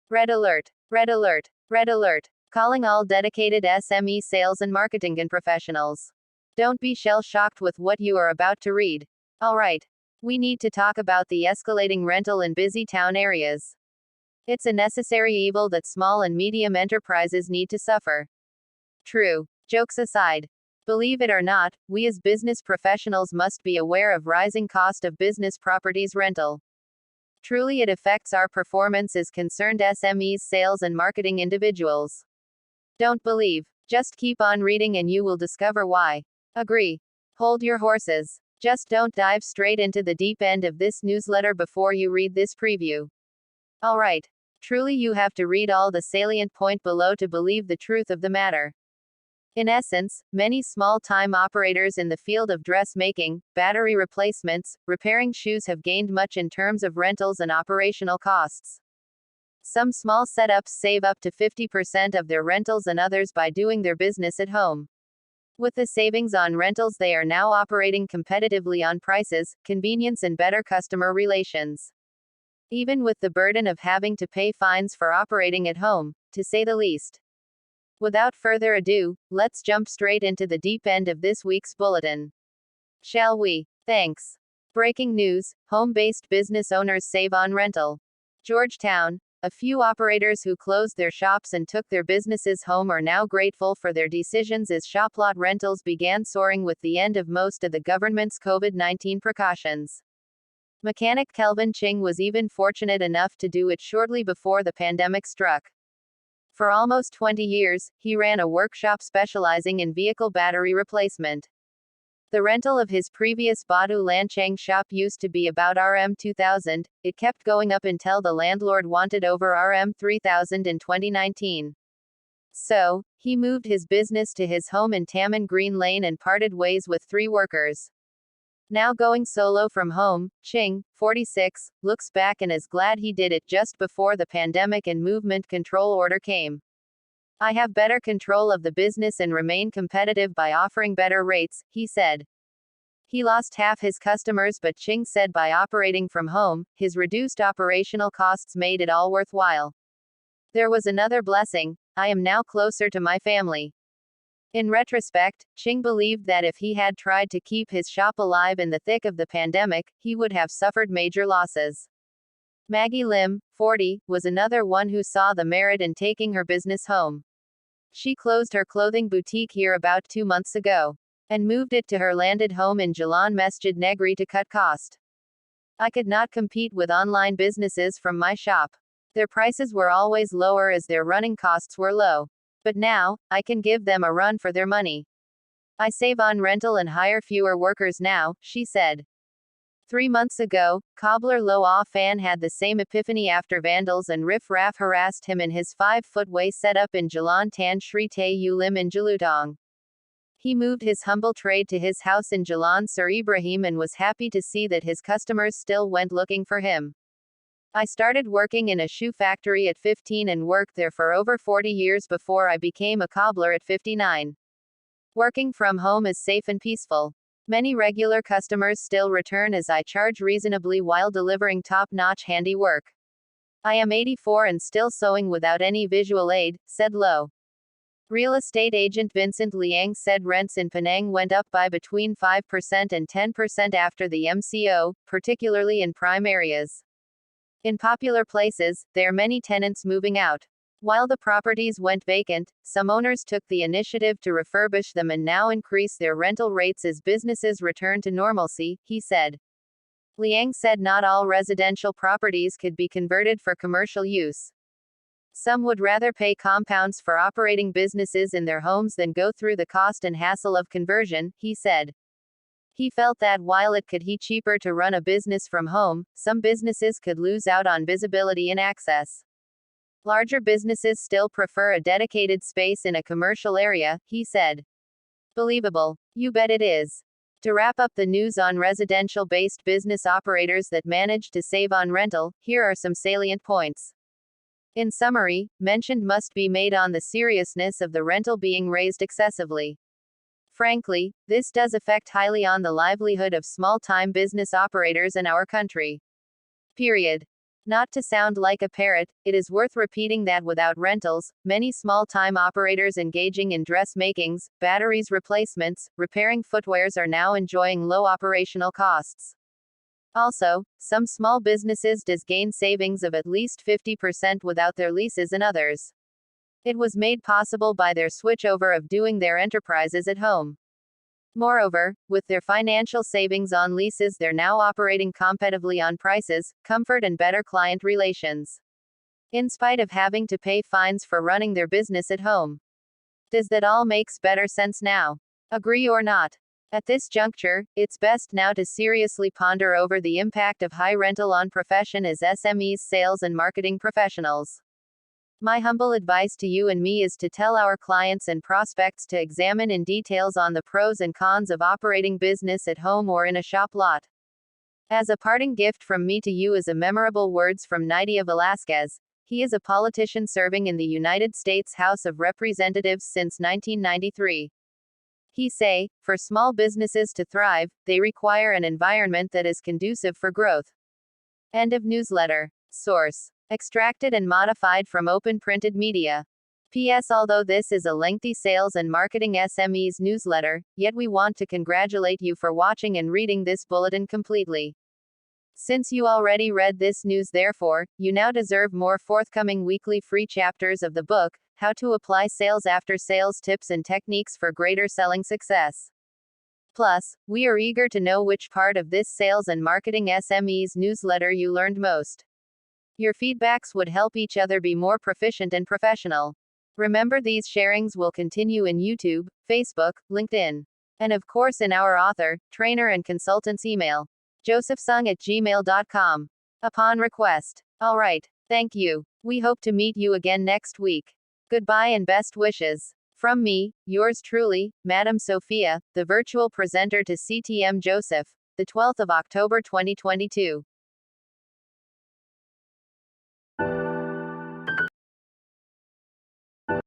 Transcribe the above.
Red alert! Red alert! Red alert! Calling all dedicated SME sales and marketing professionals. Don't be shell-shocked with what you are about to read. Alright. We need to talk about the escalating rental in busy town areas. It's a necessary evil that small and medium enterprises need to suffer. True. Jokes aside. Believe it or not, we as business professionals must be aware of rising cost of business properties rental. Truly it affects our performance as concerned SMEs sales and marketing individuals. Don't believe. Just keep on reading and you will discover why. Agree. Hold your horses. Just don't dive straight into the deep end of this newsletter before you read this preview. Alright. Truly you have to read all the salient point below to believe the truth of the matter. In essence, many small-time operators in the field of dressmaking, battery replacements, repairing shoes have gained much in terms of rentals and operational costs. Some small setups save up to 50% of their rentals and others by doing their business at home. With the savings on rentals, they are now operating competitively on prices, convenience, and better customer relations. Even with the burden of having to pay fines for operating at home, to say the least. Without further ado, let's jump straight into the deep end of this week's bulletin. Shall we? Thanks. Breaking news: home-based business owners save on rental. Georgetown. A few operators who closed their shops and took their businesses home are now grateful for their decisions as shoplot rentals began soaring with the end of most of the government's COVID-19 precautions. Mechanic Kelvin Ching was even fortunate enough to do it shortly before the pandemic struck. For almost 20 years, he ran a workshop specializing in vehicle battery replacement. The rental of his previous Badu Lanchang shop used to be about Rm 2,000, it kept going up until the landlord wanted over Rm 3,000 in 2019. So, he moved his business to his home in Taman Green Lane and parted ways with 3 workers. Now going solo from home, Ching, 46, looks back and is glad he did it just before the pandemic and movement control order came. I have better control of the business and remain competitive by offering better rates, he said. He lost half his customers, but Ching said by operating from home, his reduced operational costs made it all worthwhile. There was another blessing: I am now closer to my family. In retrospect, Ching believed that if he had tried to keep his shop alive in the thick of the pandemic, he would have suffered major losses. Maggie Lim, 40, was another one who saw the merit in taking her business home. She closed her clothing boutique here about 2 months ago, and moved it to her landed home in Jalan Masjid Negri to cut cost. I could not compete with online businesses from my shop. Their prices were always lower as their running costs were low. But now, I can give them a run for their money. I save on rental and hire fewer workers now, she said. 3 months ago, cobbler Lo Ah Fan had the same epiphany after vandals and riff-raff harassed him in his 5-foot-way setup in Jalan Tan Sri Tayu Lim in Jelutong. He moved his humble trade to his house in Jalan Sir Ibrahim and was happy to see that his customers still went looking for him. I started working in a shoe factory at 15 and worked there for over 40 years before I became a cobbler at 59. Working from home is safe and peaceful. Many regular customers still return as I charge reasonably while delivering top-notch handiwork. I am 84 and still sewing without any visual aid, said Lo. Real estate agent Vincent Liang said rents in Penang went up by between 5% and 10% after the MCO, particularly in prime areas. In popular places, there are many tenants moving out. While the properties went vacant, some owners took the initiative to refurbish them and now increase their rental rates as businesses return to normalcy, he said. Liang said not all residential properties could be converted for commercial use. Some would rather pay compounds for operating businesses in their homes than go through the cost and hassle of conversion, he said. He felt that while it could be cheaper to run a business from home, some businesses could lose out on visibility and access. Larger businesses still prefer a dedicated space in a commercial area, he said. Believable. You bet it is. To wrap up the news on residential-based business operators that managed to save on rental, here are some salient points. In summary, mention must be made on the seriousness of the rental being raised excessively. Frankly, this does affect highly on the livelihood of small-time business operators in our country. Period. Not to sound like a parrot, it is worth repeating that without rentals, many small-time operators engaging in dressmakings, batteries replacements, repairing footwears are now enjoying low operational costs. Also, some small businesses does gain savings of at least 50% without their leases and others. It was made possible by their switchover of doing their enterprises at home. Moreover, with their financial savings on leases, they're now operating competitively on prices, comfort, and better client relations. In spite of having to pay fines for running their business at home. Does that all makes better sense now? Agree or not? At this juncture, it's best now to seriously ponder over the impact of high rental on profession as SMEs, sales and marketing professionals. My humble advice to you and me is to tell our clients and prospects to examine in details on the pros and cons of operating business at home or in a shop lot. As a parting gift from me to you is a memorable words from Nydia Velasquez. He is a politician serving in the United States House of Representatives since 1993. He say, for small businesses to thrive, they require an environment that is conducive for growth. End of newsletter. Source. Extracted and modified from Open Printed Media. P.S. Although this is a lengthy sales and marketing SMEs newsletter, yet we want to congratulate you for watching and reading this bulletin completely. Since you already read this news, therefore, you now deserve more forthcoming weekly free chapters of the book, How to Apply Sales After Sales Tips and Techniques for Greater Selling Success. Plus, we are eager to know which part of this sales and marketing SMEs newsletter you learned most. Your feedbacks would help each other be more proficient and professional. Remember, these sharings will continue in YouTube, Facebook, LinkedIn, and of course in our author, trainer and consultant's email, josephsung@gmail.com. Upon request. Alright, thank you. We hope to meet you again next week. Goodbye and best wishes. From me, yours truly, Madam Sophia, the virtual presenter to CTM Joseph, the 12th of October 2022.